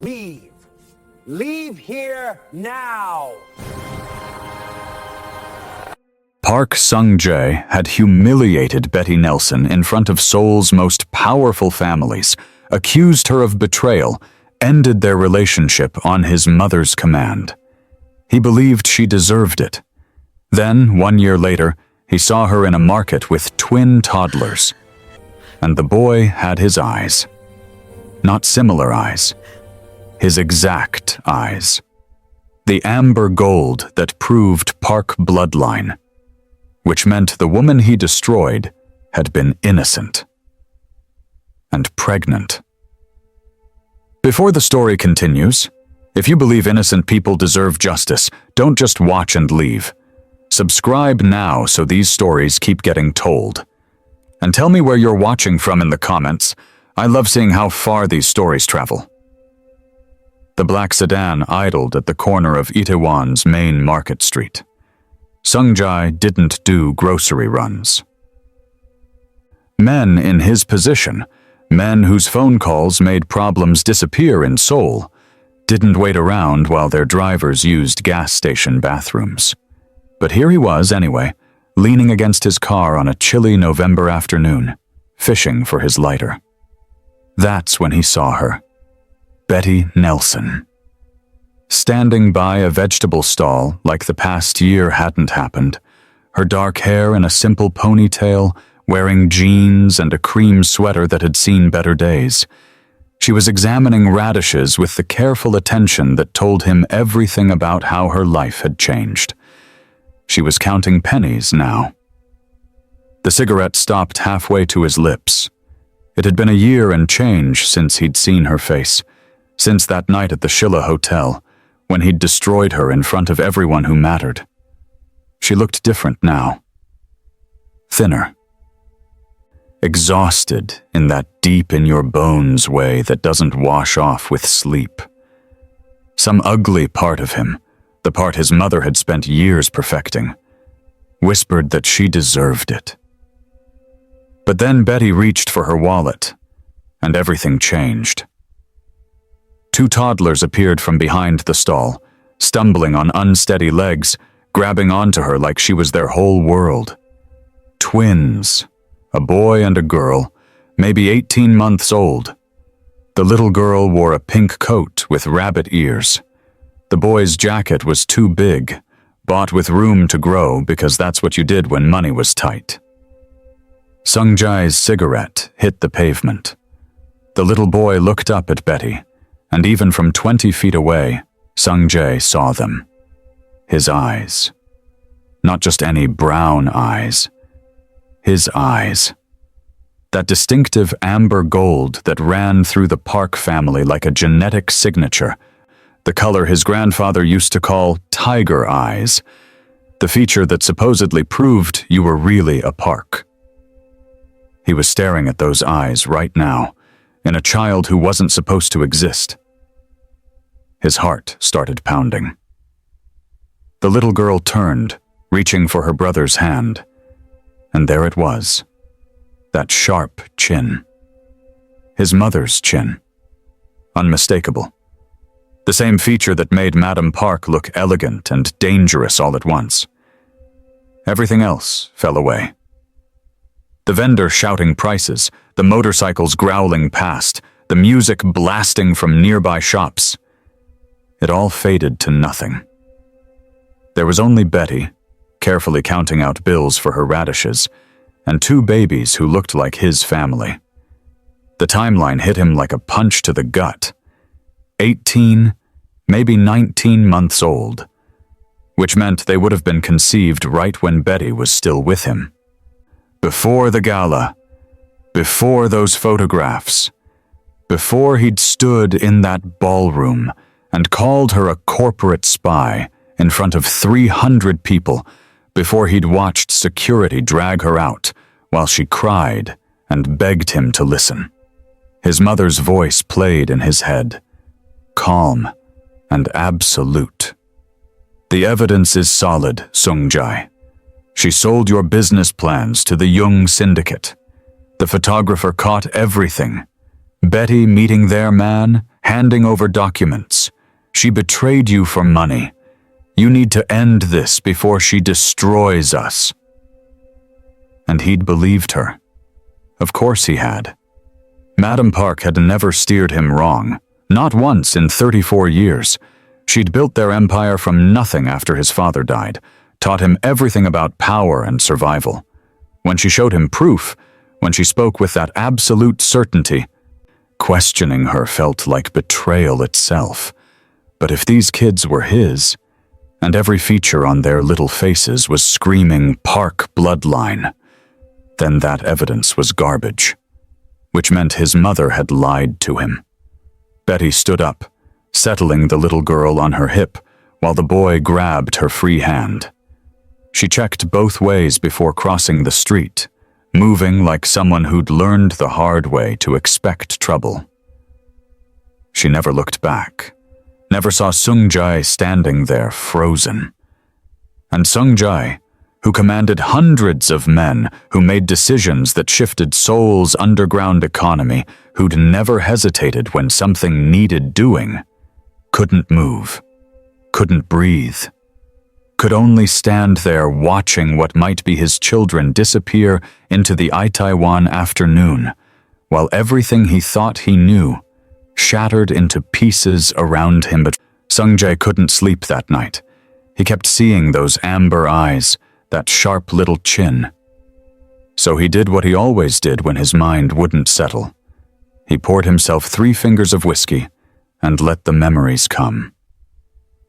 Leave. Leave here now. Park Sung-jae had humiliated Betty Nelson in front of Seoul's most powerful families, accused her of betrayal, ended their relationship on his mother's command. He believed she deserved it. Then, 1 year later, he saw her in a market with twin toddlers. And the boy had his eyes. Not similar eyes. His exact eyes. The amber gold that proved Park bloodline. Which meant the woman he destroyed had been innocent. And pregnant. Before the story continues, if you believe innocent people deserve justice, don't just watch and leave. Subscribe now so these stories keep getting told. And tell me where you're watching from in the comments. I love seeing how far these stories travel. The black sedan idled at the corner of Itaewon's main market street. Sung-jae didn't do grocery runs. Men in his position, men whose phone calls made problems disappear in Seoul, didn't wait around while their drivers used gas station bathrooms. But here he was anyway, leaning against his car on a chilly November afternoon, fishing for his lighter. That's when he saw her. Betty Nelson. Standing by a vegetable stall like the past year hadn't happened, her dark hair in a simple ponytail, wearing jeans and a cream sweater that had seen better days. She was examining radishes with the careful attention that told him everything about how her life had changed. She was counting pennies now. The cigarette stopped halfway to his lips. It had been a year and change since he'd seen her face, since that night at the Shilla Hotel, when he'd destroyed her in front of everyone who mattered. She looked different now. Thinner. Exhausted in that deep-in-your-bones way that doesn't wash off with sleep. Some ugly part of him, the part his mother had spent years perfecting, whispered that she deserved it. But then Betty reached for her wallet, and everything changed. Two toddlers appeared from behind the stall, stumbling on unsteady legs, grabbing onto her like she was their whole world. Twins, a boy and a girl, maybe 18 months old. The little girl wore a pink coat with rabbit ears. The boy's jacket was too big, bought with room to grow because that's what you did when money was tight. Sung-jae's cigarette hit the pavement. The little boy looked up at Betty, and even from 20 feet away, Sung-jae saw them. His eyes. Not just any brown eyes. His eyes. That distinctive amber gold that ran through the Park family like a genetic signature. The color his grandfather used to call tiger eyes. The feature that supposedly proved you were really a Park. He was staring at those eyes right now, in a child who wasn't supposed to exist. His heart started pounding. The little girl turned, reaching for her brother's hand, and there it was, that sharp chin. His mother's chin. Unmistakable. The same feature that made Madame Park look elegant and dangerous all at once. Everything else fell away. The vendor shouting prices, the motorcycles growling past, the music blasting from nearby shops. It all faded to nothing. There was only Betty, carefully counting out bills for her radishes, and two babies who looked like his family. The timeline hit him like a punch to the gut. 18, maybe 19 months old, which meant they would have been conceived right when Betty was still with him. Before the gala, before those photographs, before he'd stood in that ballroom and called her a corporate spy in front of 300 people, before he'd watched security drag her out while she cried and begged him to listen. His mother's voice played in his head, calm and absolute. The evidence is solid, Sung-jae. She sold your business plans to the Jung Syndicate. The photographer caught everything. Betty meeting their man, handing over documents. She betrayed you for money. You need to end this before she destroys us. And he'd believed her. Of course he had. Madam Park had never steered him wrong, not once in 34 years. She'd built their empire from nothing after his father died, taught him everything about power and survival. When she showed him proof, when she spoke with that absolute certainty, questioning her felt like betrayal itself. But if these kids were his, and every feature on their little faces was screaming Park bloodline, then that evidence was garbage, which meant his mother had lied to him. Betty stood up, settling the little girl on her hip while the boy grabbed her free hand. She checked both ways before crossing the street, moving like someone who'd learned the hard way to expect trouble. She never looked back, never saw Sung-jae standing there frozen. And Sung-jae, who commanded hundreds of men, who made decisions that shifted Seoul's underground economy, who'd never hesitated when something needed doing, couldn't move, couldn't breathe, could only stand there watching what might be his children disappear into the Itaewon afternoon, while everything he thought he knew shattered into pieces around him. But Sung-jae couldn't sleep that night. He kept seeing those amber eyes, that sharp little chin. So he did what he always did when his mind wouldn't settle. He poured himself 3 fingers of whiskey and let the memories come.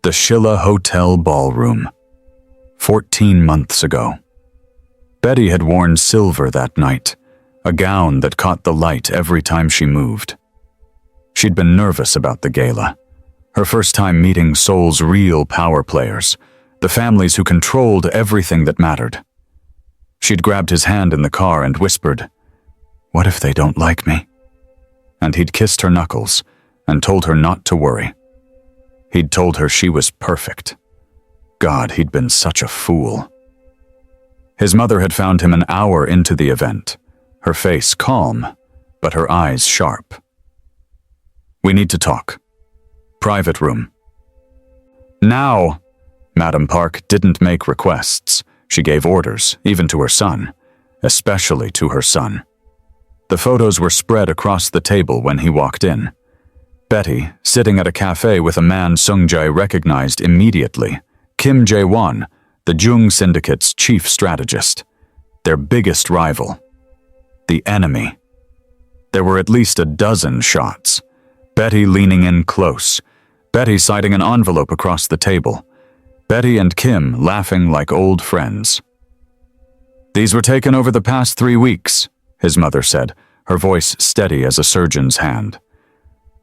The Shilla Hotel ballroom. 14 months ago. Betty had worn silver that night, a gown that caught the light every time she moved. She'd been nervous about the gala, her first time meeting Seoul's real power players, the families who controlled everything that mattered. She'd grabbed his hand in the car and whispered, "What if they don't like me?" And he'd kissed her knuckles and told her not to worry. He'd told her she was perfect. God, he'd been such a fool. His mother had found him an hour into the event, her face calm, but her eyes sharp. "We need to talk. Private room." "Now!" Madam Park didn't make requests. She gave orders, even to her son, especially to her son. The photos were spread across the table when he walked in. Betty, sitting at a cafe with a man Sung-jae recognized immediately, Kim Jae-won, the Jung Syndicate's chief strategist, their biggest rival, the enemy. There were at least a dozen shots. Betty leaning in close, Betty siding an envelope across the table, Betty and Kim laughing like old friends. "These were taken over the past 3 weeks," his mother said, her voice steady as a surgeon's hand.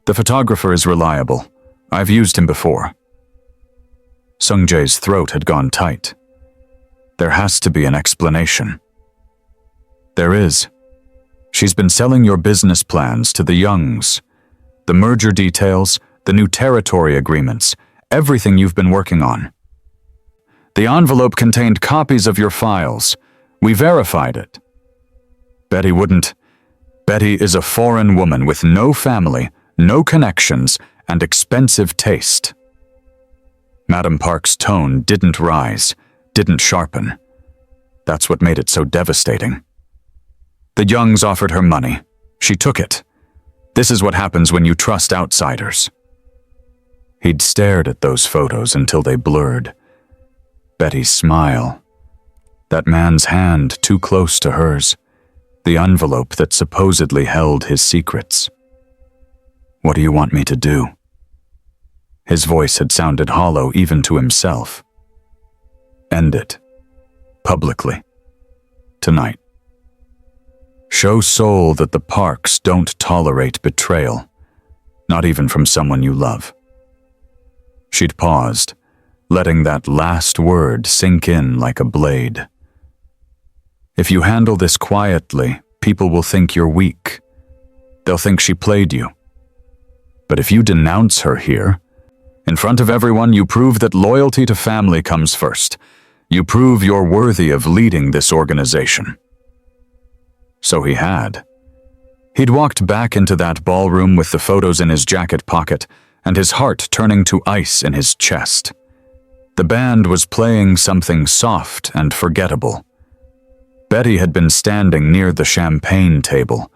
"The photographer is reliable. I've used him before." Sung-jae's throat had gone tight. There has to be an explanation. "There is. She's been selling your business plans to the Youngs. The merger details, the new territory agreements, everything you've been working on. The envelope contained copies of your files. We verified it." Betty wouldn't. Betty is a foreign woman with no family, no connections, and expensive taste. Madam Park's tone didn't rise, didn't sharpen. That's what made it so devastating. "The Youngs offered her money. She took it. This is what happens when you trust outsiders." He'd stared at those photos until they blurred. Betty's smile. That man's hand too close to hers. The envelope that supposedly held his secrets. "What do you want me to do?" His voice had sounded hollow even to himself. "End it. Publicly. Tonight. Show Seoul that the Parks don't tolerate betrayal, not even from someone you love." She'd paused, letting that last word sink in like a blade. "If you handle this quietly, people will think you're weak. They'll think she played you. But if you denounce her here, in front of everyone, you prove that loyalty to family comes first. You prove you're worthy of leading this organization." So he had. He'd walked back into that ballroom with the photos in his jacket pocket and his heart turning to ice in his chest. The band was playing something soft and forgettable. Betty had been standing near the champagne table,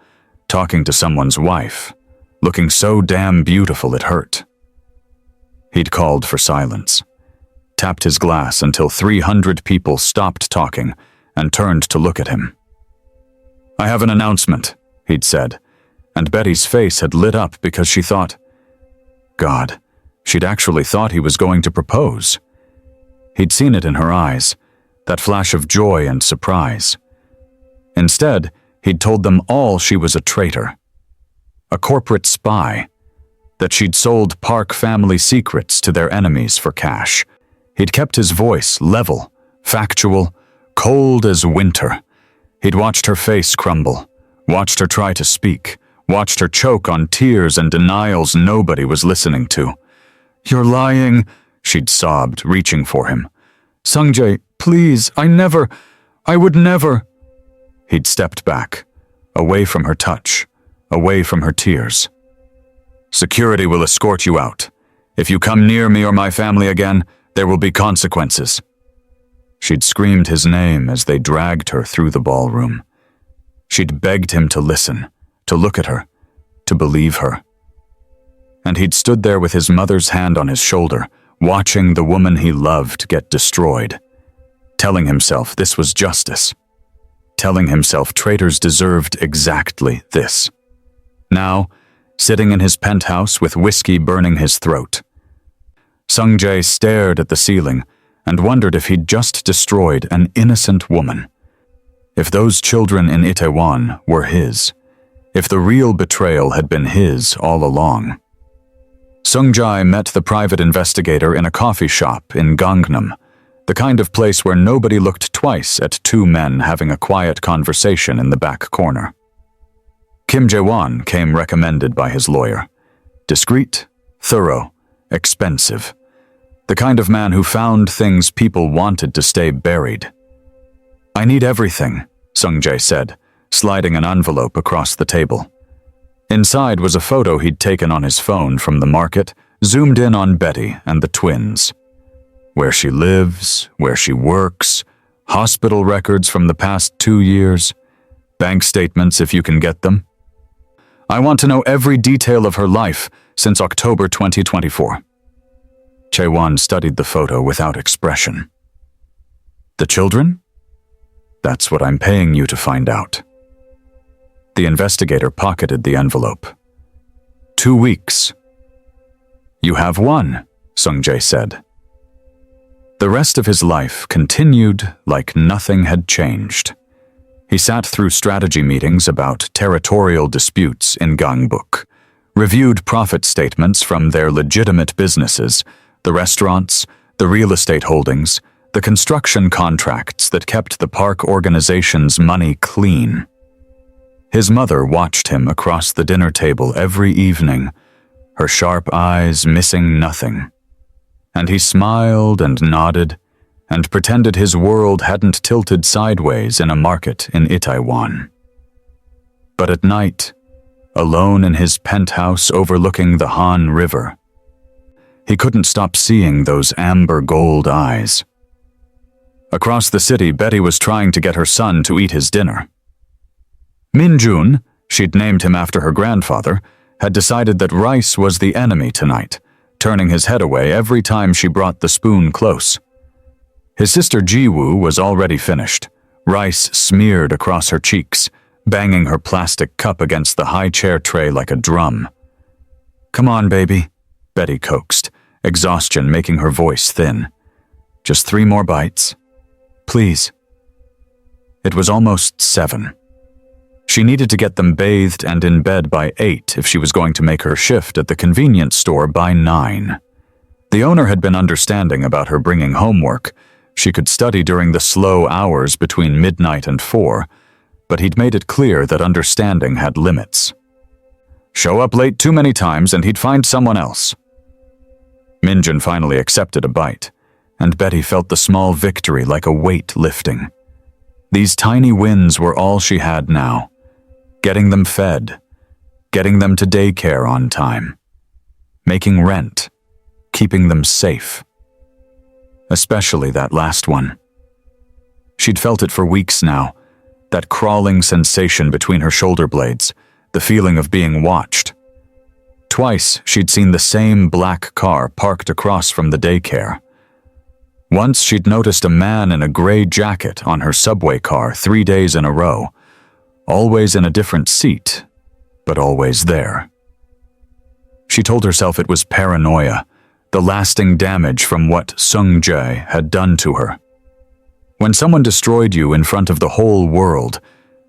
talking to someone's wife, looking so damn beautiful it hurt. He'd called for silence, tapped his glass until 300 people stopped talking and turned to look at him. "I have an announcement," he'd said, and Betty's face had lit up because she thought, God, she'd actually thought he was going to propose. He'd seen it in her eyes, that flash of joy and surprise. Instead, he'd told them all she was a traitor, a corporate spy, that she'd sold Park family secrets to their enemies for cash. He'd kept his voice level, factual, cold as winter. He'd watched her face crumble, watched her try to speak, watched her choke on tears and denials nobody was listening to. "You're lying," she'd sobbed, reaching for him. "Sung-jae, please, I would never." He'd stepped back, away from her touch, away from her tears. "Security will escort you out. If you come near me or my family again, there will be consequences." She'd screamed his name as they dragged her through the ballroom. She'd begged him to listen, to look at her, to believe her. And he'd stood there with his mother's hand on his shoulder, watching the woman he loved get destroyed, telling himself this was justice, telling himself traitors deserved exactly this. Now, sitting in his penthouse with whiskey burning his throat, Sung-jae stared at the ceiling and wondered if he'd just destroyed an innocent woman. If those children in Itaewon were his, if the real betrayal had been his all along. Sung-jae met the private investigator in a coffee shop in Gangnam, the kind of place where nobody looked twice at two men having a quiet conversation in the back corner. Kim Jae-won came recommended by his lawyer. Discreet, thorough, expensive. The kind of man who found things people wanted to stay buried. "I need everything," Sung-jae said, sliding an envelope across the table. Inside was a photo he'd taken on his phone from the market, zoomed in on Betty and the twins. Where she lives, where she works, hospital records from the past 2 years, bank statements if you can get them. "I want to know every detail of her life since October 2024. Chae-won studied the photo without expression. "The children? That's what I'm paying you to find out." The investigator pocketed the envelope. 2 weeks. "You have one," Sung-jae said. The rest of his life continued like nothing had changed. He sat through strategy meetings about territorial disputes in Gangbuk, reviewed profit statements from their legitimate businesses, the restaurants, the real estate holdings, the construction contracts that kept the park organization's money clean. His mother watched him across the dinner table every evening, her sharp eyes missing nothing. And he smiled and nodded and pretended his world hadn't tilted sideways in a market in Itaewon. But at night, alone in his penthouse overlooking the Han River, he couldn't stop seeing those amber gold eyes. Across the city, Betty was trying to get her son to eat his dinner. Min-jun, she'd named him after her grandfather, had decided that rice was the enemy tonight, turning his head away every time she brought the spoon close. His sister Ji-woo was already finished, rice smeared across her cheeks, banging her plastic cup against the high chair tray like a drum. "Come on, baby," Betty coaxed, exhaustion making her voice thin. "Just 3 more bites. Please." It was almost 7. She needed to get them bathed and in bed by 8 if she was going to make her shift at the convenience store by 9. The owner had been understanding about her bringing homework. She could study during the slow hours between midnight and 4, but he'd made it clear that understanding had limits. Show up late too many times and he'd find someone else. Min-jun finally accepted a bite, and Betty felt the small victory like a weight lifting. These tiny wins were all she had now. Getting them fed, getting them to daycare on time, making rent, keeping them safe. Especially that last one. She'd felt it for weeks now, that crawling sensation between her shoulder blades, the feeling of being watched. Twice she'd seen the same black car parked across from the daycare. Once she'd noticed a man in a gray jacket on her subway car 3 days in a row, always in a different seat, but always there. She told herself it was paranoia, the lasting damage from what Sung-jae had done to her. When someone destroyed you in front of the whole world,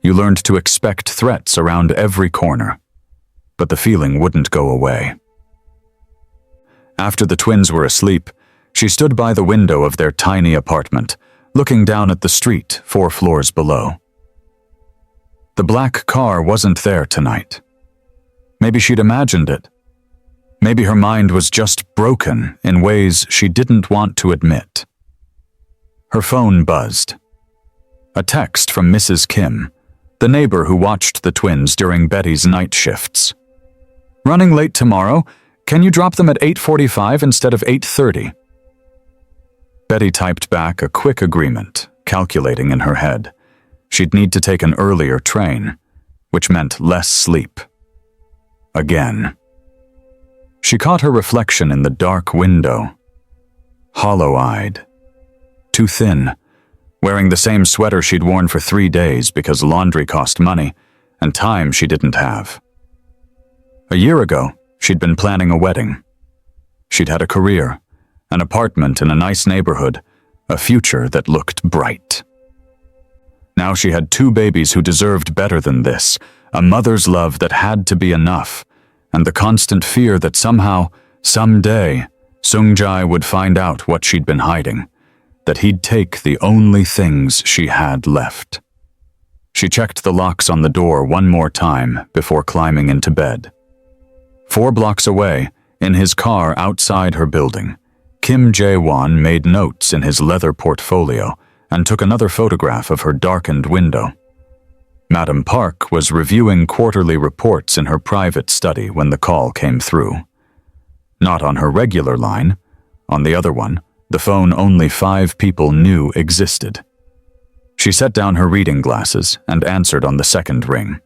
you learned to expect threats around every corner. But the feeling wouldn't go away. After the twins were asleep, she stood by the window of their tiny apartment, looking down at the street 4 floors below. The black car wasn't there tonight. Maybe she'd imagined it. Maybe her mind was just broken in ways she didn't want to admit. Her phone buzzed. A text from Mrs. Kim, the neighbor who watched the twins during Betty's night shifts. "Running late tomorrow. Can you drop them at 8:45 instead of 8:30? Betty typed back a quick agreement, calculating in her head. She'd need to take an earlier train, which meant less sleep. Again. She caught her reflection in the dark window. Hollow-eyed. Too thin, wearing the same sweater she'd worn for 3 days because laundry cost money and time she didn't have. A year ago, she'd been planning a wedding. She'd had a career, an apartment in a nice neighborhood, a future that looked bright. Now she had 2 babies who deserved better than this, a mother's love that had to be enough, and the constant fear that somehow, someday, Sung-jae would find out what she'd been hiding, that he'd take the only things she had left. She checked the locks on the door one more time before climbing into bed. 4 blocks away, in his car outside her building, Kim Jae-won made notes in his leather portfolio and took another photograph of her darkened window. Madam Park was reviewing quarterly reports in her private study when the call came through. Not on her regular line. On the other one, the phone only 5 people knew existed. She set down her reading glasses and answered on the second ring.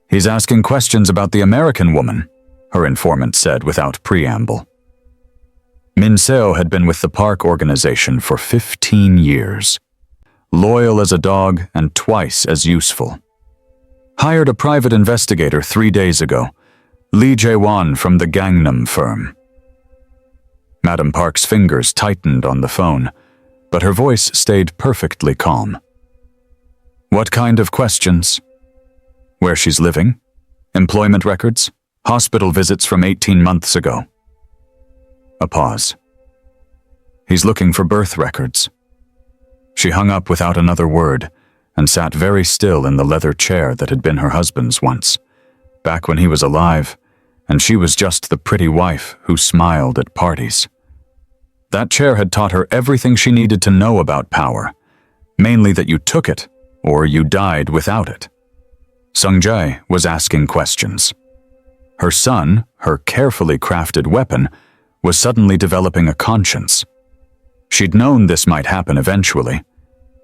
"He's asking questions about the American woman," her informant said without preamble. Min Seo had been with the park organization for 15 years. Loyal as a dog and twice as useful. Hired a private investigator 3 days ago, Lee Jae-won from the Gangnam firm. Madam Park's fingers tightened on the phone, but her voice stayed perfectly calm. "What kind of questions?" "Where she's living? Employment records? Hospital visits from 18 months ago." A pause. "He's looking for birth records." She hung up without another word and sat very still in the leather chair that had been her husband's once, back when he was alive, and she was just the pretty wife who smiled at parties. That chair had taught her everything she needed to know about power, mainly that you took it or you died without it. Sung-jae was asking questions. Her son, her carefully crafted weapon, was suddenly developing a conscience. She'd known this might happen eventually,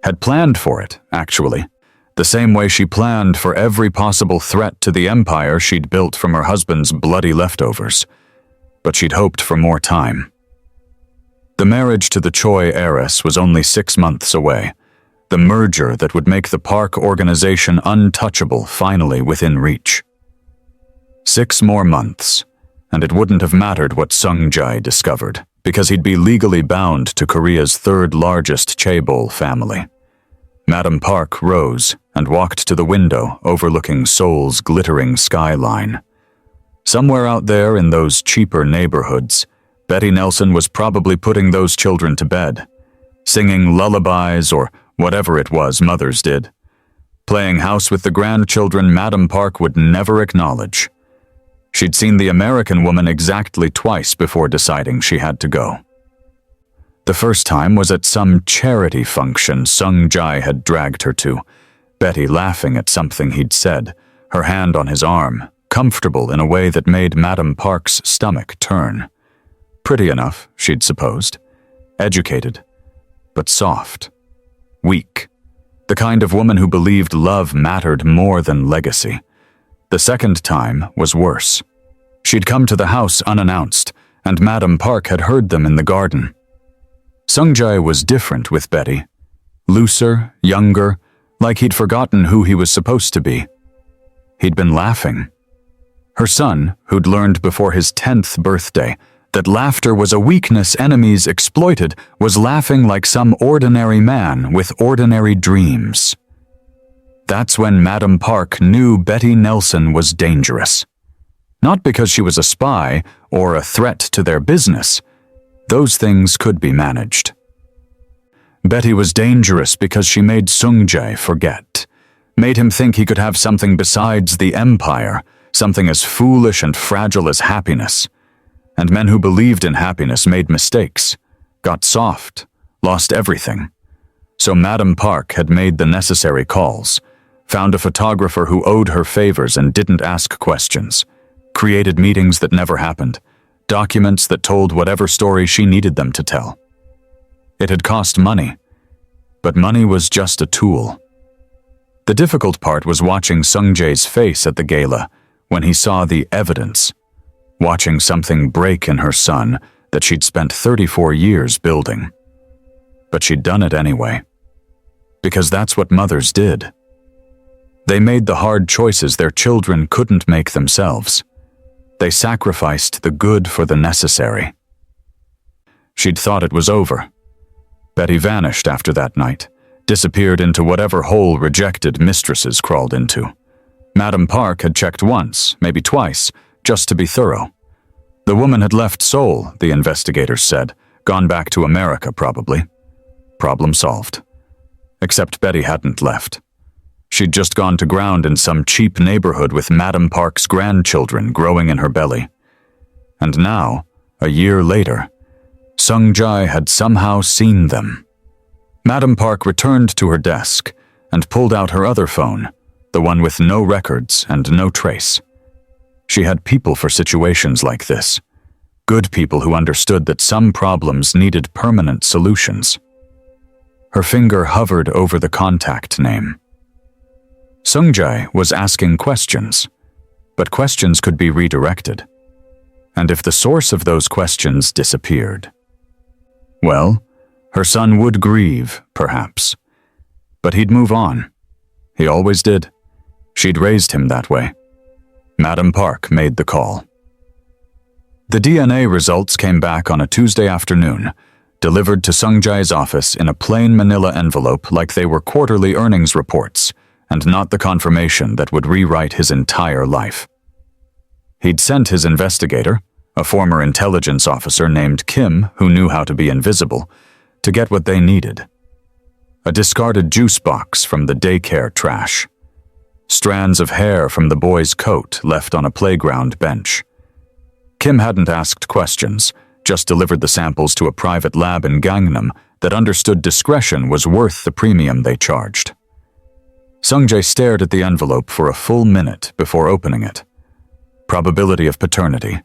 had planned for it, actually, the same way she planned for every possible threat to the empire she'd built from her husband's bloody leftovers. But she'd hoped for more time. The marriage to the Choi heiress was only 6 months away, the merger that would make the park organization untouchable finally within reach. 6 more months, and it wouldn't have mattered what Sung-jae discovered, because he'd be legally bound to Korea's 3rd largest chaebol family. Madam Park rose and walked to the window overlooking Seoul's glittering skyline. Somewhere out there in those cheaper neighborhoods, Betty Nelson was probably putting those children to bed, singing lullabies or whatever it was mothers did, playing house with the grandchildren Madam Park would never acknowledge. She'd seen the American woman exactly twice before deciding she had to go. The first time was at some charity function Sung-jae had dragged her to, Betty laughing at something he'd said, her hand on his arm, comfortable in a way that made Madame Park's stomach turn. Pretty enough, she'd supposed. Educated, but soft. Weak. The kind of woman who believed love mattered more than legacy. The second time was worse. She'd come to the house unannounced, and Madame Park had heard them in the garden. Sung-jae was different with Betty. Looser, younger, like he'd forgotten who he was supposed to be. He'd been laughing. Her son, who'd learned before his 10th birthday that laughter was a weakness enemies exploited, was laughing like some ordinary man with ordinary dreams. That's when Madame Park knew Betty Nelson was dangerous. Not because she was a spy or a threat to their business. Those things could be managed. Betty was dangerous because she made Sung-jae forget. Made him think he could have something besides the empire, something as foolish and fragile as happiness. And men who believed in happiness made mistakes, got soft, lost everything. So Madame Park had made the necessary calls, found a photographer who owed her favors and didn't ask questions, created meetings that never happened, documents that told whatever story she needed them to tell. It had cost money, but money was just a tool. The difficult part was watching Sung-jae's face at the gala when he saw the evidence, watching something break in her son that she'd spent 34 years building. But she'd done it anyway. Because that's what mothers did. They made the hard choices their children couldn't make themselves. They sacrificed the good for the necessary. She'd thought it was over. Betty vanished after that night, disappeared into whatever hole rejected mistresses crawled into. Madame Park had checked once, maybe twice, just to be thorough. The woman had left Seoul, the investigators said, gone back to America probably. Problem solved. Except Betty hadn't left. She'd just gone to ground in some cheap neighborhood with Madame Park's grandchildren growing in her belly. And now, a year later, Sung-jae had somehow seen them. Madame Park returned to her desk and pulled out her other phone, the one with no records and no trace. She had people for situations like this. Good people who understood that some problems needed permanent solutions. Her finger hovered over the contact name. Sung-jae was asking questions, but questions could be redirected. And if the source of those questions disappeared, well, her son would grieve, perhaps. But he'd move on. He always did. She'd raised him that way. Madame Park made the call. The DNA results came back on a Tuesday afternoon, delivered to Sung-jae's office in a plain manila envelope like they were quarterly earnings reports, and not the confirmation that would rewrite his entire life. He'd sent his investigator, a former intelligence officer named Kim who knew how to be invisible, to get what they needed. A discarded juice box from the daycare trash. Strands of hair from the boy's coat left on a playground bench. Kim hadn't asked questions, just delivered the samples to a private lab in Gangnam that understood discretion was worth the premium they charged. Sung-jae stared at the envelope for a full minute before opening it. Probability of paternity,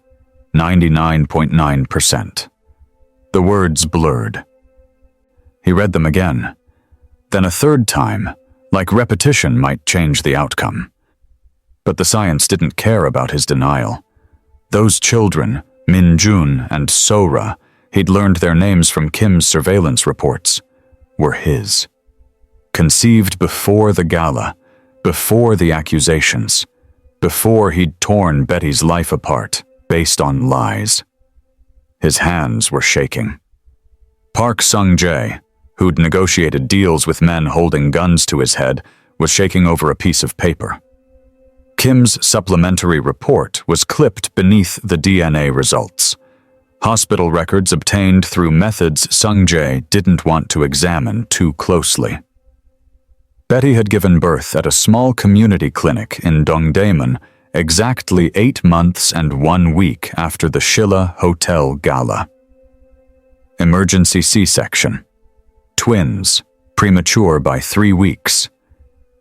99.9%. The words blurred. He read them again, then a third time, like repetition might change the outcome. But the science didn't care about his denial. Those children, Min-jun and Sora, he'd learned their names from Kim's surveillance reports, were his. Conceived before the gala, before the accusations, before he'd torn Betty's life apart based on lies. His hands were shaking. Park Sung-jae, who'd negotiated deals with men holding guns to his head, was shaking over a piece of paper. Kim's supplementary report was clipped beneath the DNA results. Hospital records obtained through methods Sung-jae didn't want to examine too closely. Betty had given birth at a small community clinic in Dongdaemun exactly 8 months and 1 week after the Shilla Hotel gala. Emergency C-section. Twins, premature by 3 weeks.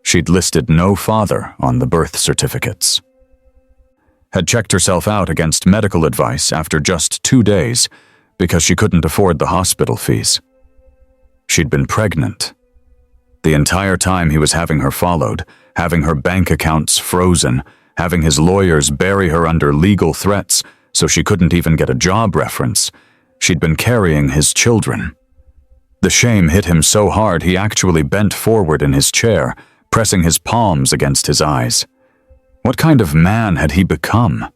She'd listed no father on the birth certificates. had checked herself out against medical advice after just 2 days because she couldn't afford the hospital fees. She'd been pregnant. The entire time he was having her followed, having her bank accounts frozen, having his lawyers bury her under legal threats so she couldn't even get a job reference, she'd been carrying his children. The shame hit him so hard he actually bent forward in his chair, pressing his palms against his eyes. What kind of man had he become?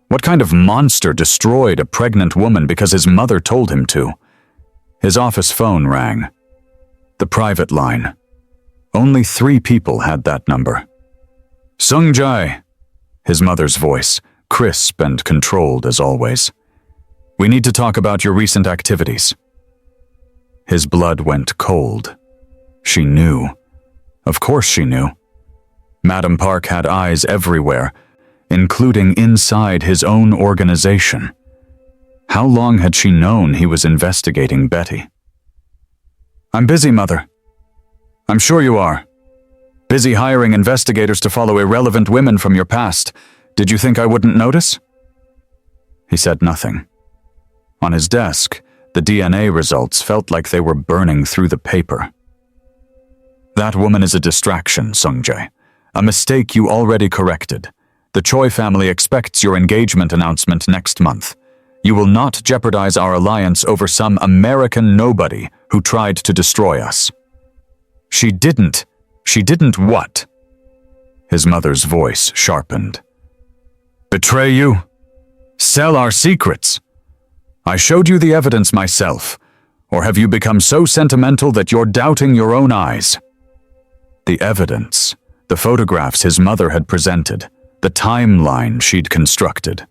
What kind of monster destroyed a pregnant woman because his mother told him to? His office phone rang. The private line. Only 3 people had that number. Sung-jae, his mother's voice, crisp and controlled as always. We need to talk about your recent activities. His blood went cold. She knew. Of course she knew. Madam Park had eyes everywhere, including inside his own organization. How long had she known he was investigating Betty? I'm busy, Mother. I'm sure you are. Busy hiring investigators to follow irrelevant women from your past. Did you think I wouldn't notice? He said nothing. On his desk, the DNA results felt like they were burning through the paper. That woman is a distraction, Sung-jae. A mistake you already corrected. The Choi family expects your engagement announcement next month. You will not jeopardize our alliance over some American nobody who tried to destroy us. She didn't what? His mother's voice sharpened. Betray you? Sell our secrets? I showed you the evidence myself, or have you become so sentimental that you're doubting your own eyes? The evidence, the photographs his mother had presented, the timeline she'd constructed.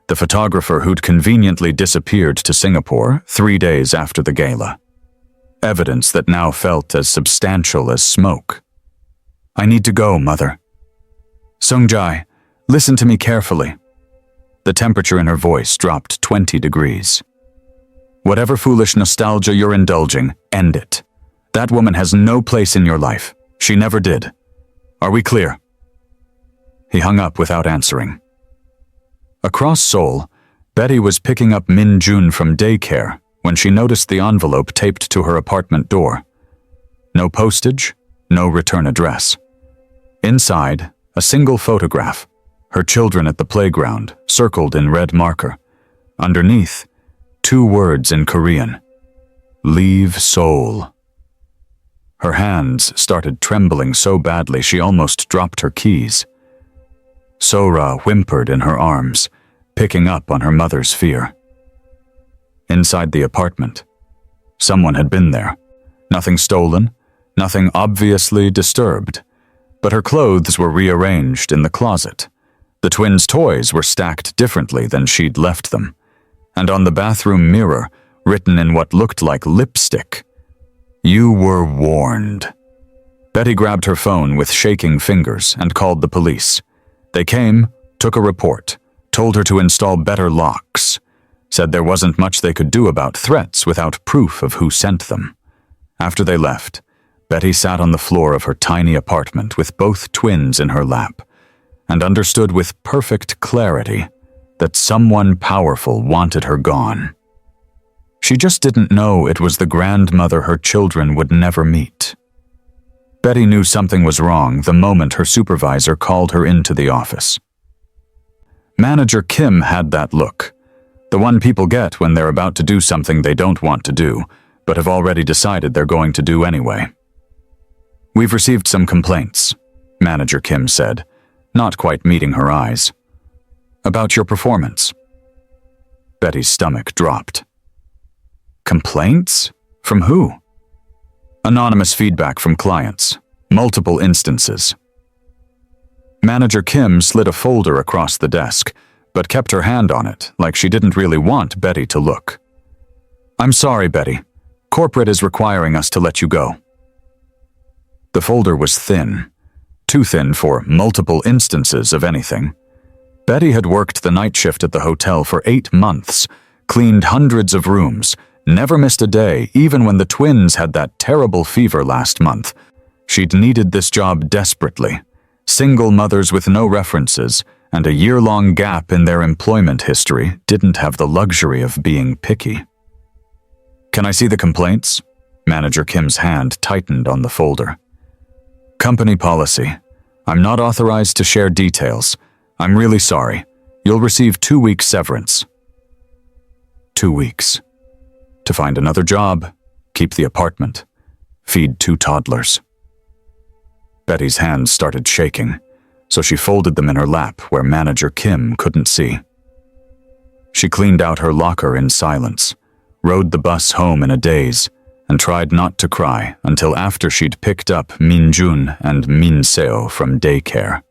The photographer who'd conveniently disappeared to Singapore 3 days after the gala. Evidence that now felt as substantial as smoke. I need to go, Mother. Sung-jae, listen to me carefully. The temperature in her voice dropped 20 degrees. Whatever foolish nostalgia you're indulging, end it. That woman has no place in your life. She never did. Are we clear? He hung up without answering. Across Seoul, Betty was picking up Min Jun from daycare when she noticed the envelope taped to her apartment door. No postage, no return address. Inside, a single photograph, her children at the playground, circled in red marker. Underneath, 2 words in Korean. Leave Seoul. Her hands started trembling so badly she almost dropped her keys. Sora whimpered in her arms, picking up on her mother's fear. Inside the apartment, someone had been there. Nothing stolen, nothing obviously disturbed, but her clothes were rearranged in the closet. The twins' toys were stacked differently than she'd left them, and on the bathroom mirror, written in what looked like lipstick, "You were warned." Betty grabbed her phone with shaking fingers and called the police. They came, took a report, told her to install better locks, said there wasn't much they could do about threats without proof of who sent them. After they left, Betty sat on the floor of her tiny apartment with both twins in her lap and understood with perfect clarity that someone powerful wanted her gone. She just didn't know it was the grandmother her children would never meet. Betty knew something was wrong the moment her supervisor called her into the office. Manager Kim had that look, the one people get when they're about to do something they don't want to do, but have already decided they're going to do anyway. We've received some complaints, Manager Kim said, not quite meeting her eyes. About your performance. Betty's stomach dropped. Complaints? From who? Anonymous feedback from clients. Multiple instances. Manager Kim slid a folder across the desk, but kept her hand on it like she didn't really want Betty to look. I'm sorry, Betty. Corporate is requiring us to let you go. The folder was thin. Too thin for multiple instances of anything. Betty had worked the night shift at the hotel for 8 months, cleaned hundreds of rooms, never missed a day even when the twins had that terrible fever last month. She'd needed this job desperately. Single mothers with no references and a year-long gap in their employment history didn't have the luxury of being picky. "Can I see the complaints?" Manager Kim's hand tightened on the folder. "Company policy. I'm not authorized to share details. I'm really sorry. You'll receive 2 weeks severance." 2 weeks. To find another job, keep the apartment, feed 2 toddlers. Betty's hands started shaking, so she folded them in her lap where Manager Kim couldn't see. She cleaned out her locker in silence, rode the bus home in a daze, and tried not to cry until after she'd picked up Min Jun and Min Seo from daycare.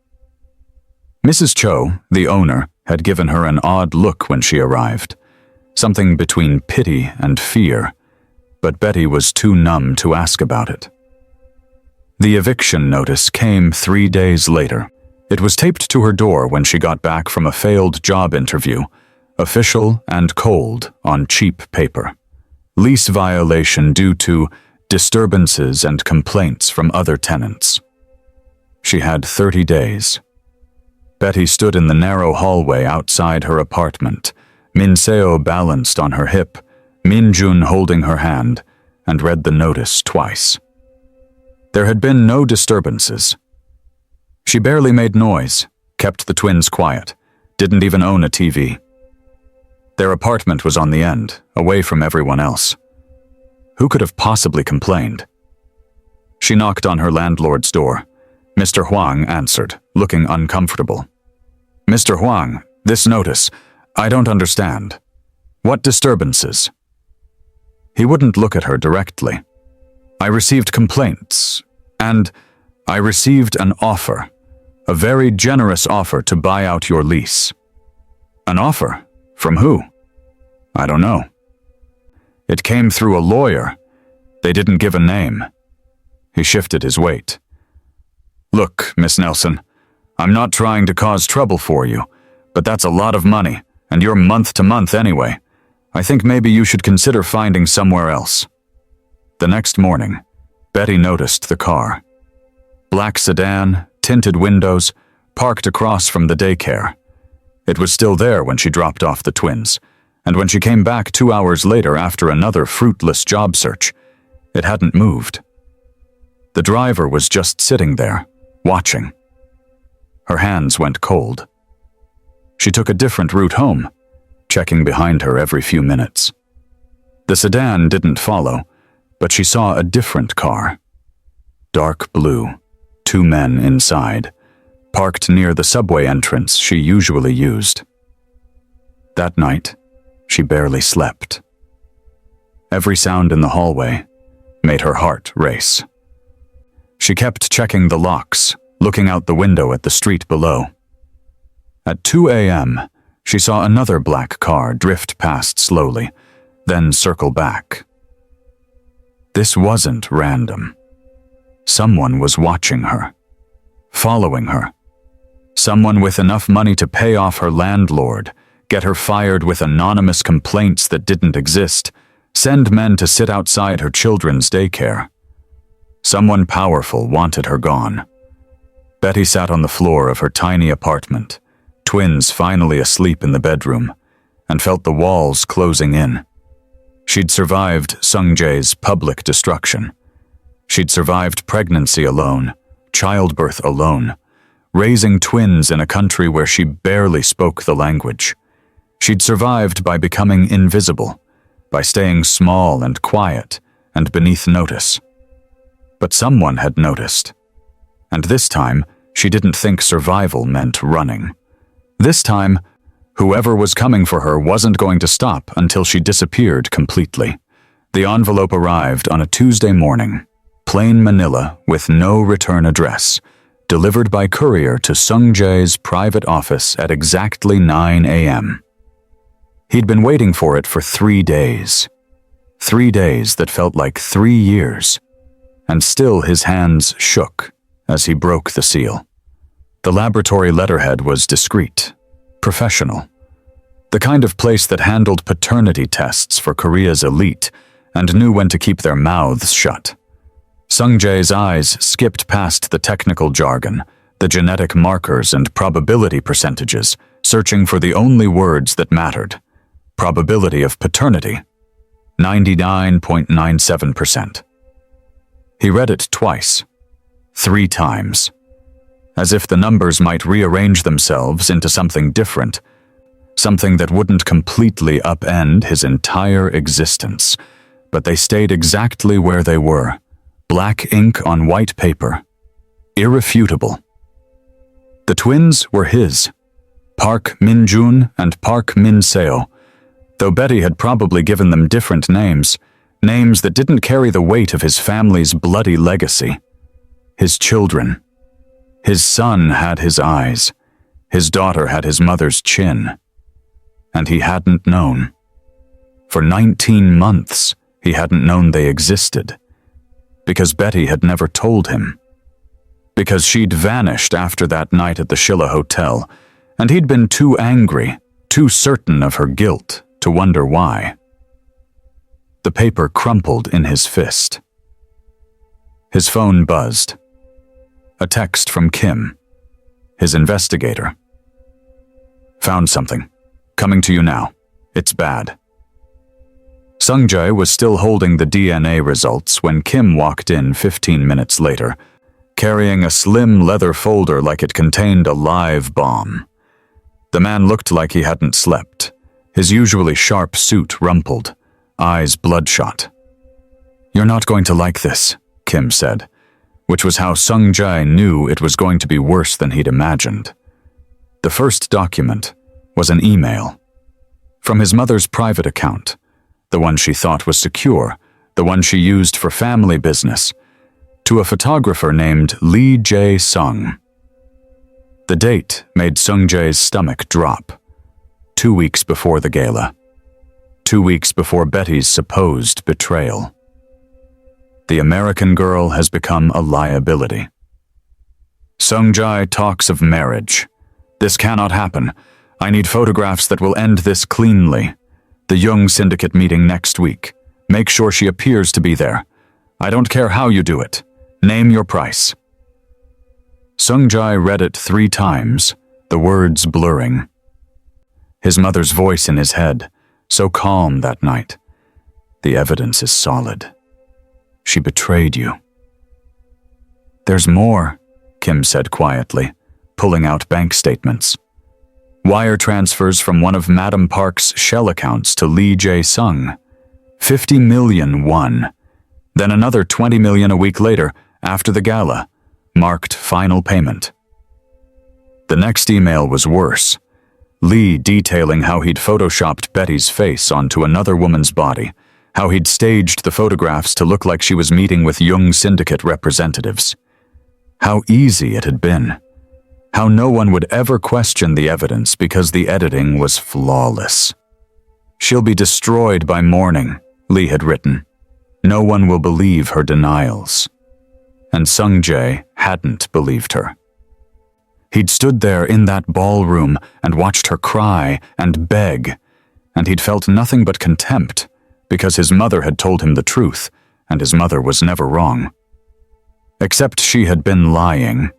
Mrs. Cho, the owner, had given her an odd look when she arrived, something between pity and fear, but Betty was too numb to ask about it. The eviction notice came 3 days later. It was taped to her door when she got back from a failed job interview, official and cold on cheap paper. Lease violation due to disturbances and complaints from other tenants. She had 30 days. Betty stood in the narrow hallway outside her apartment, Min Seo balanced on her hip, Min Jun holding her hand, and read the notice twice. There had been no disturbances. She barely made noise, kept the twins quiet, didn't even own a TV. Their apartment was on the end, away from everyone else. Who could have possibly complained? She knocked on her landlord's door. Mr. Huang answered, looking uncomfortable. "Mr. Huang, this notice, I don't understand. What disturbances?" He wouldn't look at her directly. "I received complaints, and I received an offer, a very generous offer to buy out your lease." "An offer? From who?" "I don't know. It came through a lawyer. They didn't give a name." He shifted his weight. "Look, Miss Nelson, I'm not trying to cause trouble for you, but that's a lot of money, and you're month to month anyway. I think maybe you should consider finding somewhere else." The next morning, Betty noticed the car. Black sedan, tinted windows, parked across from the daycare. It was still there when she dropped off the twins, and when she came back 2 hours later after another fruitless job search, it hadn't moved. The driver was just sitting there, watching. Her hands went cold. She took a different route home, checking behind her every few minutes. The sedan didn't follow, but she saw a different car. Dark blue, 2 men inside, parked near the subway entrance she usually used. That night, she barely slept. Every sound in the hallway made her heart race. She kept checking the locks, looking out the window at the street below. At 2 a.m., she saw another black car drift past slowly, then circle back. This wasn't random. Someone was watching her, following her. Someone with enough money to pay off her landlord, get her fired with anonymous complaints that didn't exist, send men to sit outside her children's daycare. Someone powerful wanted her gone. Betty sat on the floor of her tiny apartment, twins finally asleep in the bedroom, and felt the walls closing in. She'd survived Sung-jae's public destruction. She'd survived pregnancy alone, childbirth alone, raising twins in a country where she barely spoke the language. She'd survived by becoming invisible, by staying small and quiet and beneath notice. But someone had noticed. And this time, she didn't think survival meant running. This time, whoever was coming for her wasn't going to stop until she disappeared completely. The envelope arrived on a Tuesday morning, plain Manila with no return address, delivered by courier to Sung-jae's private office at exactly 9 a.m. He'd been waiting for it for 3 days. 3 days that felt like 3 years. And still his hands shook as he broke the seal. The laboratory letterhead was discreet, professional. The kind of place that handled paternity tests for Korea's elite and knew when to keep their mouths shut. Sung-jae's eyes skipped past the technical jargon, the genetic markers and probability percentages, searching for the only words that mattered. Probability of paternity, 99.97%. He read it twice, 3 times, as if the numbers might rearrange themselves into something different, something that wouldn't completely upend his entire existence. But they stayed exactly where they were, black ink on white paper, irrefutable. The twins were his, Park Min-jun and Park Min-seo, though Betty had probably given them different names, names that didn't carry the weight of his family's bloody legacy. His children. His son had his eyes. His daughter had his mother's chin. And he hadn't known. For 19 months, he hadn't known they existed. Because Betty had never told him. Because she'd vanished after that night at the Shilla Hotel, and he'd been too angry, too certain of her guilt, to wonder why. The paper crumpled in his fist. His phone buzzed. A text from Kim, his investigator. Found something. Coming to you now. It's bad. Sung-jae was still holding the DNA results when Kim walked in 15 minutes later, carrying a slim leather folder like it contained a live bomb. The man looked like he hadn't slept, his usually sharp suit rumpled, eyes bloodshot. "You're not going to like this," Kim said, which was how Sung-jae knew it was going to be worse than he'd imagined. The first document was an email. From his mother's private account, the one she thought was secure, the one she used for family business, to a photographer named Lee Jae-sung. The date made Sung-jae's stomach drop. 2 weeks before the gala. 2 weeks before Betty's supposed betrayal. The American girl has become a liability. Sung-jae talks of marriage. "This cannot happen. I need photographs that will end this cleanly. The Jung Syndicate meeting next week. Make sure she appears to be there. I don't care how you do it. Name your price." Sung-jae read it 3 times, the words blurring. His mother's voice in his head, so calm that night. "The evidence is solid. She betrayed you." "There's more," Kim said quietly, pulling out bank statements. Wire transfers from one of Madam Park's Shell accounts to Lee Jae-sung. 50 million won. Then another 20 million a week later, after the gala, marked final payment. The next email was worse. Lee detailing how he'd photoshopped Betty's face onto another woman's body, how he'd staged the photographs to look like she was meeting with Jung Syndicate representatives. How easy it had been. How no one would ever question the evidence because the editing was flawless. "She'll be destroyed by morning," Lee had written. "No one will believe her denials." And Sung-jae hadn't believed her. He'd stood there in that ballroom and watched her cry and beg, and he'd felt nothing but contempt because his mother had told him the truth, and his mother was never wrong. Except she had been lying.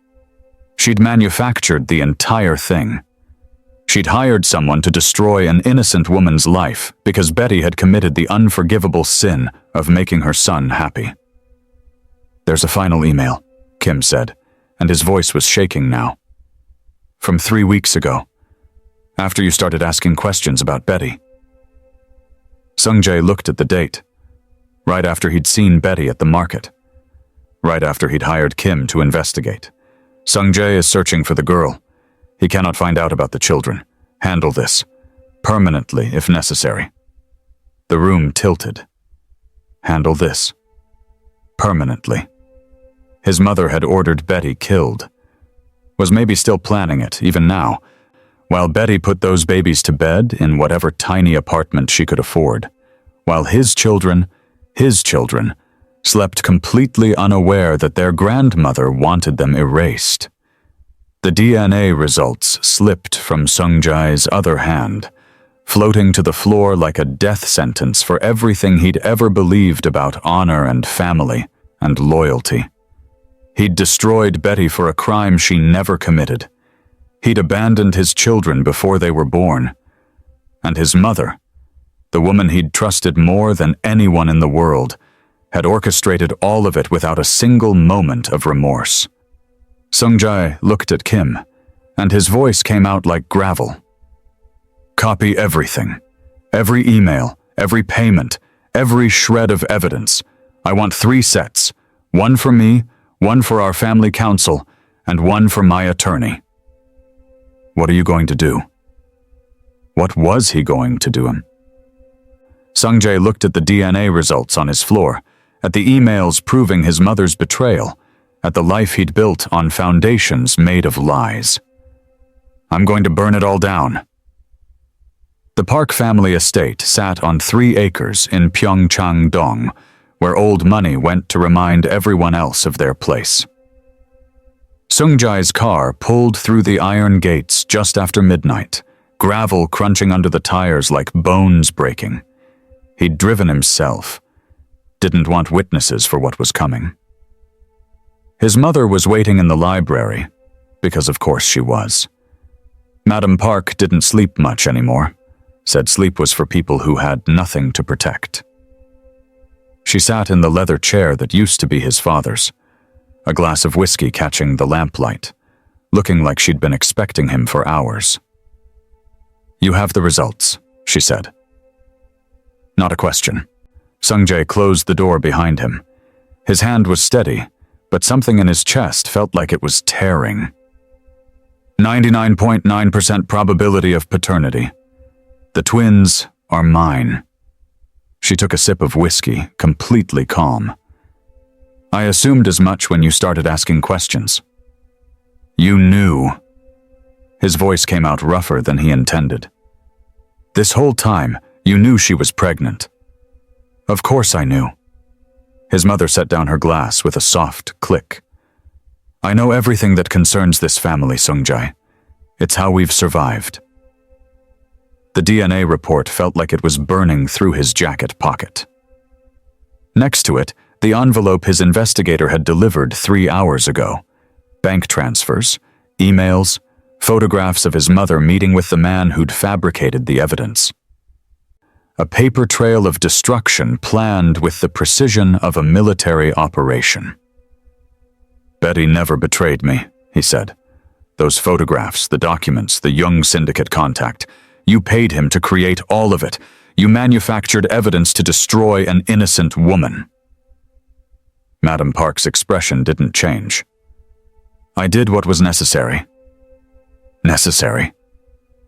She'd manufactured the entire thing. She'd hired someone to destroy an innocent woman's life because Betty had committed the unforgivable sin of making her son happy. "There's a final email," Kim said, and his voice was shaking now. "From 3 weeks ago, after you started asking questions about Betty." Sung-jae looked at the date, right after he'd seen Betty at the market, right after he'd hired Kim to investigate. Sung-jae is searching for the girl. He cannot find out about the children. Handle this, permanently if necessary. The room tilted. Handle this, permanently. His mother had ordered Betty killed. Was maybe still planning it, even now, while Betty put those babies to bed in whatever tiny apartment she could afford, while his children, slept completely unaware that their grandmother wanted them erased. The DNA results slipped from Sung-jae's other hand, floating to the floor like a death sentence for everything he'd ever believed about honor and family and loyalty. He'd destroyed Betty for a crime she never committed. He'd abandoned his children before they were born. And his mother, the woman he'd trusted more than anyone in the world, had orchestrated all of it without a single moment of remorse. Sung-jae looked at Kim, and his voice came out like gravel. Copy everything. Every email, every payment, every shred of evidence. I want 3 sets. 1 for me, 1 for our family council, and 1 for my attorney. What are you going to do? What was he going to do? Sung-jae looked at the DNA results on his floor, at the emails proving his mother's betrayal, at the life he'd built on foundations made of lies. I'm going to burn it all down. The Park family estate sat on 3 acres in Pyeongchang-dong, where old money went to remind everyone else of their place. Sung-jae's car pulled through the iron gates just after midnight, gravel crunching under the tires like bones breaking. He'd driven himself. Didn't want witnesses for what was coming. His mother was waiting in the library, because of course she was. Madam Park didn't sleep much anymore, said sleep was for people who had nothing to protect. She sat in the leather chair that used to be his father's, a glass of whiskey catching the lamplight, looking like she'd been expecting him for hours. You have the results, she said. Not a question. Sung-jae closed the door behind him. His hand was steady, but something in his chest felt like it was tearing. 99.9% probability of paternity. The twins are mine. She took a sip of whiskey, completely calm. I assumed as much when you started asking questions. You knew. His voice came out rougher than he intended. This whole time, you knew she was pregnant. Of course I knew. His mother set down her glass with a soft click. I know everything that concerns this family, Sung-jae. It's how we've survived. The DNA report felt like it was burning through his jacket pocket. Next to it, the envelope his investigator had delivered 3 hours ago. Bank transfers, emails, photographs of his mother meeting with the man who'd fabricated the evidence. A paper trail of destruction planned with the precision of a military operation. Betty never betrayed me, he said. Those photographs, the documents, the Young Syndicate contact. You paid him to create all of it. You manufactured evidence to destroy an innocent woman. Madam Park's expression didn't change. I did what was necessary. Necessary.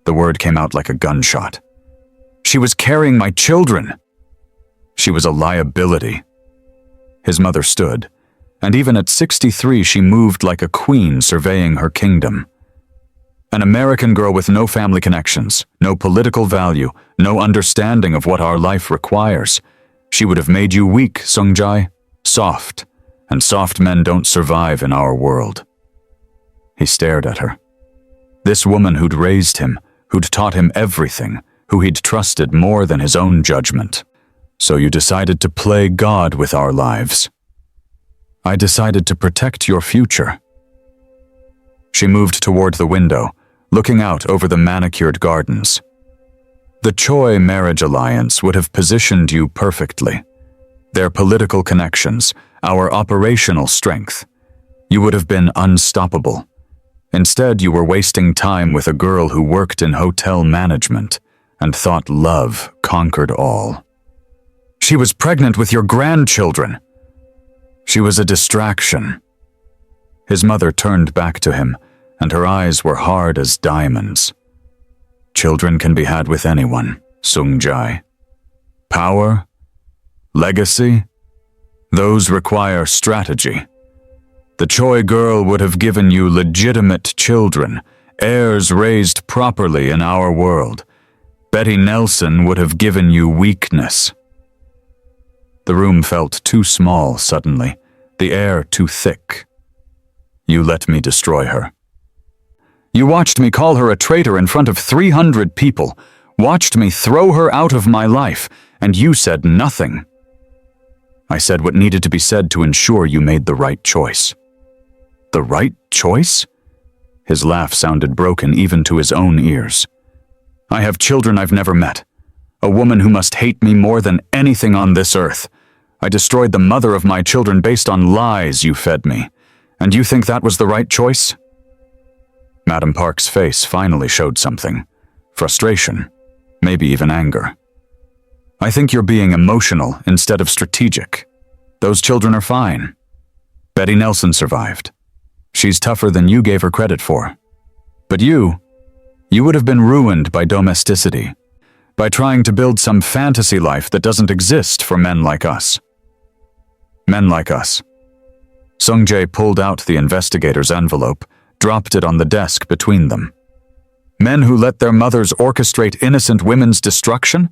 The word came out like a gunshot. She was carrying my children. She was a liability. His mother stood, and even at 63 she moved like a queen surveying her kingdom. An American girl with no family connections, no political value, no understanding of what our life requires. She would have made you weak, Sung-jae, soft, and soft men don't survive in our world. He stared at her. This woman who'd raised him, who'd taught him everything, who he'd trusted more than his own judgment. So you decided to play God with our lives. I decided to protect your future. She moved toward the window, looking out over the manicured gardens. The Choi marriage alliance would have positioned you perfectly. Their political connections, our operational strength. You would have been unstoppable. Instead, you were wasting time with a girl who worked in hotel management and thought love conquered all. She was pregnant with your grandchildren. She was a distraction. His mother turned back to him, and her eyes were hard as diamonds. Children can be had with anyone, Sung-jae. Power? Legacy? Those require strategy. The Choi girl would have given you legitimate children, heirs raised properly in our world. Betty Nelson would have given you weakness. The room felt too small suddenly, the air too thick. You let me destroy her. You watched me call her a traitor in front of 300 people, watched me throw her out of my life, and you said nothing. I said what needed to be said to ensure you made the right choice. The right choice? His laugh sounded broken even to his own ears. I have children I've never met. A woman who must hate me more than anything on this earth. I destroyed the mother of my children based on lies you fed me. And you think that was the right choice? Madam Park's face finally showed something. Frustration. Maybe even anger. I think you're being emotional instead of strategic. Those children are fine. Betty Nelson survived. She's tougher than you gave her credit for. But you would have been ruined by domesticity, by trying to build some fantasy life that doesn't exist for men like us. Men like us. Sung-jae pulled out the investigator's envelope, dropped it on the desk between them. Men who let their mothers orchestrate innocent women's destruction?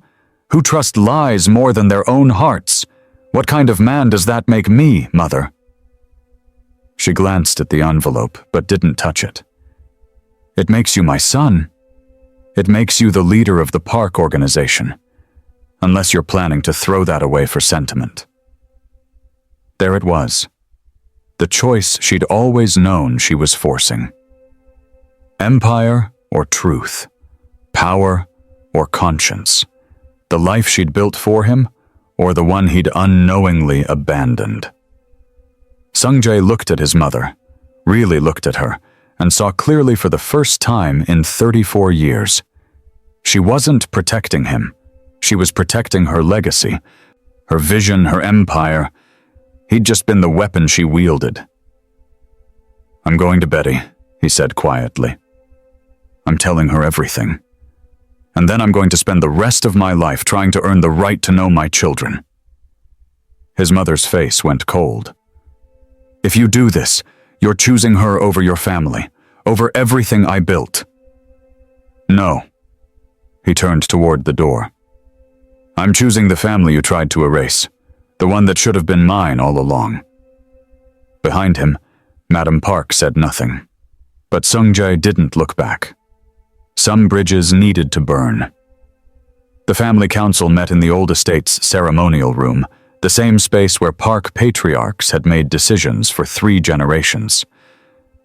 Who trust lies more than their own hearts? What kind of man does that make me, mother? She glanced at the envelope, but didn't touch it. It makes you my son. It makes you the leader of the park organization. Unless you're planning to throw that away for sentiment. There it was. The choice she'd always known she was forcing. Empire or truth? Power or conscience? The life she'd built for him, or the one he'd unknowingly abandoned? Sung-jae looked at his mother, really looked at her, and saw clearly for the first time in 34 years. She wasn't protecting him. She was protecting her legacy, her vision, her empire. He'd just been the weapon she wielded. I'm going to Betty, he said quietly. I'm telling her everything. And then I'm going to spend the rest of my life trying to earn the right to know my children. His mother's face went cold. If you do this, you're choosing her over your family, over everything I built. No. He turned toward the door. I'm choosing the family you tried to erase, the one that should have been mine all along. Behind him, Madam Park said nothing, but Sung-jae didn't look back. Some bridges needed to burn. The family council met in the old estate's ceremonial room, the same space where park patriarchs had made decisions for 3 generations.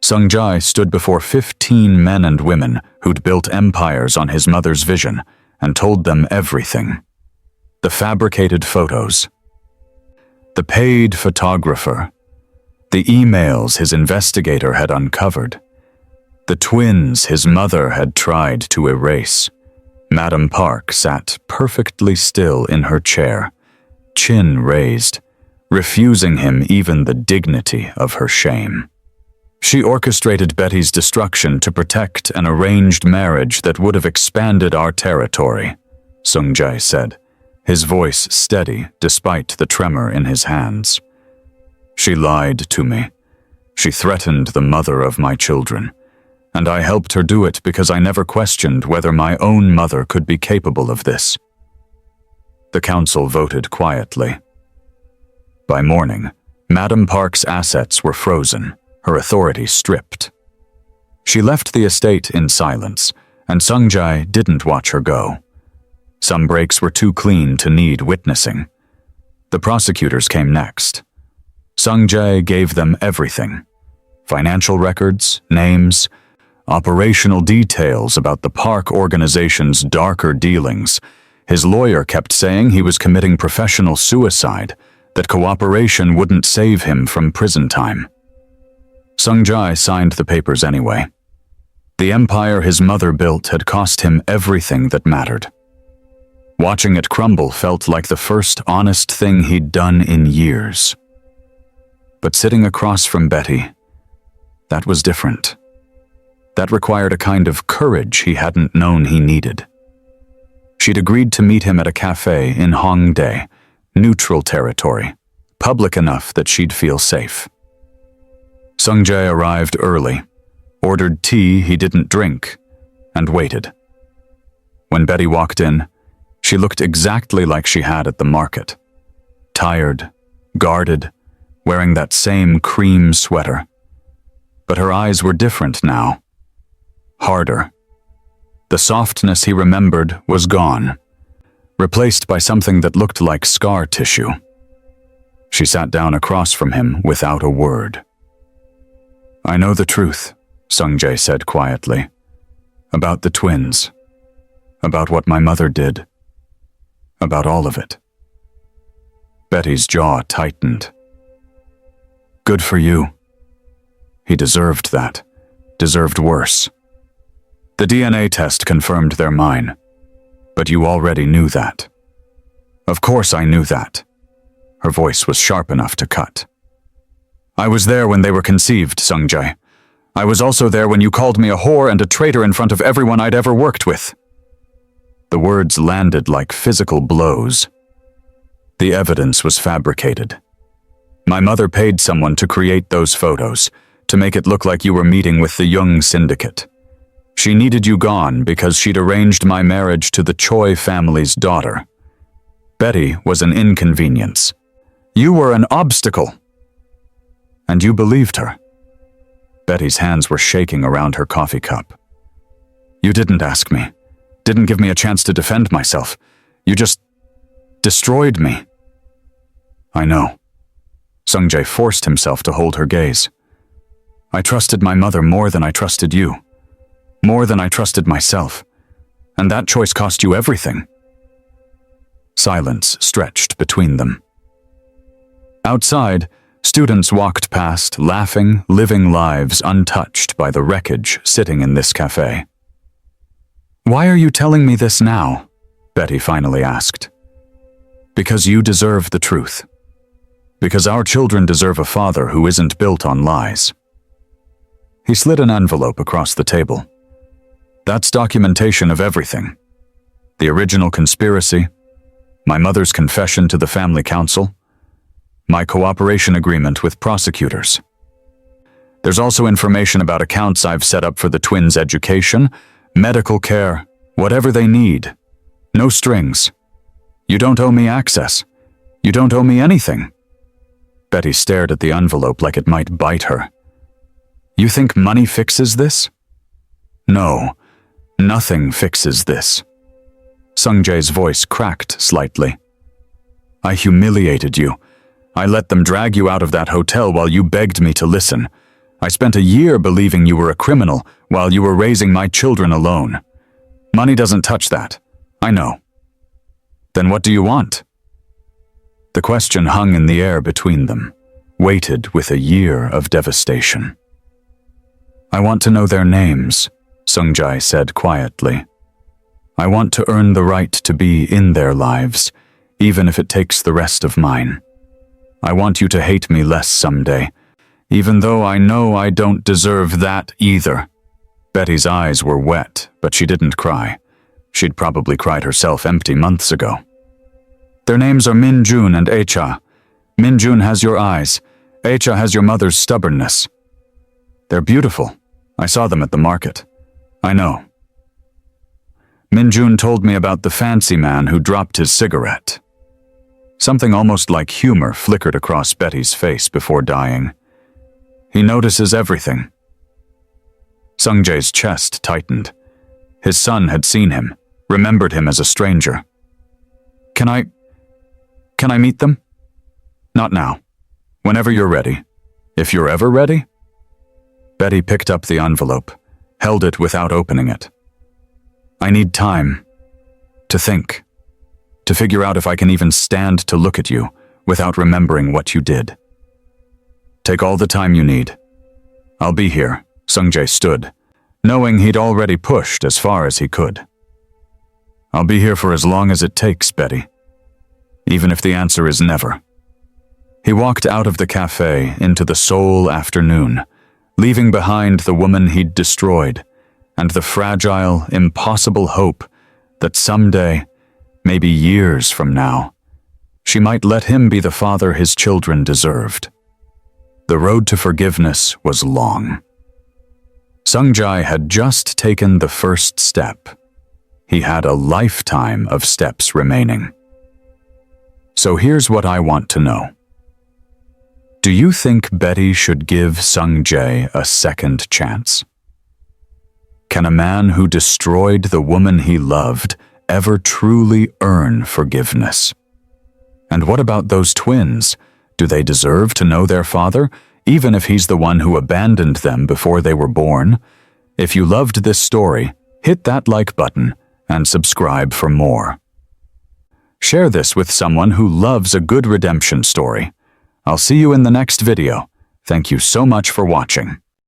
Sung-jae stood before 15 men and women who'd built empires on his mother's vision and told them everything. The fabricated photos. The paid photographer. The emails his investigator had uncovered. The twins his mother had tried to erase. Madam Park sat perfectly still in her chair, chin raised, refusing him even the dignity of her shame. She orchestrated Betty's destruction to protect an arranged marriage that would have expanded our territory, Sung-jae said, his voice steady despite the tremor in his hands. She lied to me. She threatened the mother of my children, and I helped her do it because I never questioned whether my own mother could be capable of this. The council voted quietly. By morning, Madam Park's assets were frozen, her authority stripped. She left the estate in silence, and Sung-jae didn't watch her go. Some breaks were too clean to need witnessing. The prosecutors came next. Sung-jae gave them everything. Financial records, names, operational details about the park organization's darker dealings. His lawyer kept saying he was committing professional suicide, that cooperation wouldn't save him from prison time. Sung-jae signed the papers anyway. The empire his mother built had cost him everything that mattered. Watching it crumble felt like the first honest thing he'd done in years. But sitting across from Betty, that was different. That required a kind of courage he hadn't known he needed. She'd agreed to meet him at a cafe in Hongdae, neutral territory, public enough that she'd feel safe. Sung-jae arrived early, ordered tea he didn't drink, and waited. When Betty walked in, she looked exactly like she had at the market. Tired, guarded, wearing that same cream sweater. But her eyes were different now. Harder. The softness he remembered was gone, replaced by something that looked like scar tissue. She sat down across from him without a word. I know the truth, Sung-jae said quietly. About the twins. About what my mother did. About all of it. Betty's jaw tightened. Good for you. He deserved that. Deserved worse. The DNA test confirmed they're mine. But you already knew that. Of course I knew that. Her voice was sharp enough to cut. I was there when they were conceived, Sung-jae. I was also there when you called me a whore and a traitor in front of everyone I'd ever worked with. The words landed like physical blows. The evidence was fabricated. My mother paid someone to create those photos, to make it look like you were meeting with the Jung syndicate. She needed you gone because she'd arranged my marriage to the Choi family's daughter. Betty was an inconvenience. You were an obstacle. And you believed her. Betty's hands were shaking around her coffee cup. You didn't ask me. Didn't give me a chance to defend myself. You just destroyed me. I know. Sung-jae forced himself to hold her gaze. I trusted my mother more than I trusted you. More than I trusted myself. And that choice cost you everything. Silence stretched between them. Outside, students walked past, laughing, living lives untouched by the wreckage sitting in this cafe. Why are you telling me this now? Betty finally asked. Because you deserve the truth. Because our children deserve a father who isn't built on lies. He slid an envelope across the table. That's documentation of everything. The original conspiracy, my mother's confession to the family council, my cooperation agreement with prosecutors. There's also information about accounts I've set up for the twins' education, medical care, whatever they need. No strings. You don't owe me access. You don't owe me anything. Betty stared at the envelope like it might bite her. You think money fixes this? No, nothing fixes this. Sung-jae's voice cracked slightly. I humiliated you. I let them drag you out of that hotel while you begged me to listen. I spent a year believing you were a criminal while you were raising my children alone. Money doesn't touch that. I know. Then what do you want? The question hung in the air between them, weighted with a year of devastation. I want to know their names, Sung-jae said quietly. I want to earn the right to be in their lives, even if it takes the rest of mine. I want you to hate me less someday, even though I know I don't deserve that either. Betty's eyes were wet, but she didn't cry. She'd probably cried herself empty months ago. Their names are Min-jun and Ae-cha. Min-jun has your eyes. Ae-cha has your mother's stubbornness. They're beautiful. I saw them at the market. I know. Min-jun told me about the fancy man who dropped his cigarette. Something almost like humor flickered across Betty's face before dying. He notices everything. Sung-jae's chest tightened. His son had seen him, remembered him as a stranger. Can I meet them? Not now. Whenever you're ready. If you're ever ready? Betty picked up the envelope, held it without opening it. I need time. To think. To figure out if I can even stand to look at you without remembering what you did. Take all the time you need. I'll be here, Sung-jae stood, knowing he'd already pushed as far as he could. I'll be here for as long as it takes, Betty. Even if the answer is never. He walked out of the cafe into the Seoul afternoon, leaving behind the woman he'd destroyed and the fragile, impossible hope that someday, maybe years from now, she might let him be the father his children deserved. The road to forgiveness was long. Sung-jae had just taken the first step. He had a lifetime of steps remaining. So here's what I want to know. Do you think Betty should give Sung-jae a second chance? Can a man who destroyed the woman he loved ever truly earn forgiveness? And what about those twins? Do they deserve to know their father, even if he's the one who abandoned them before they were born. If you loved this story, hit that like button and subscribe for more. Share this with someone who loves a good redemption story. I'll see you in the next video. Thank you so much for watching.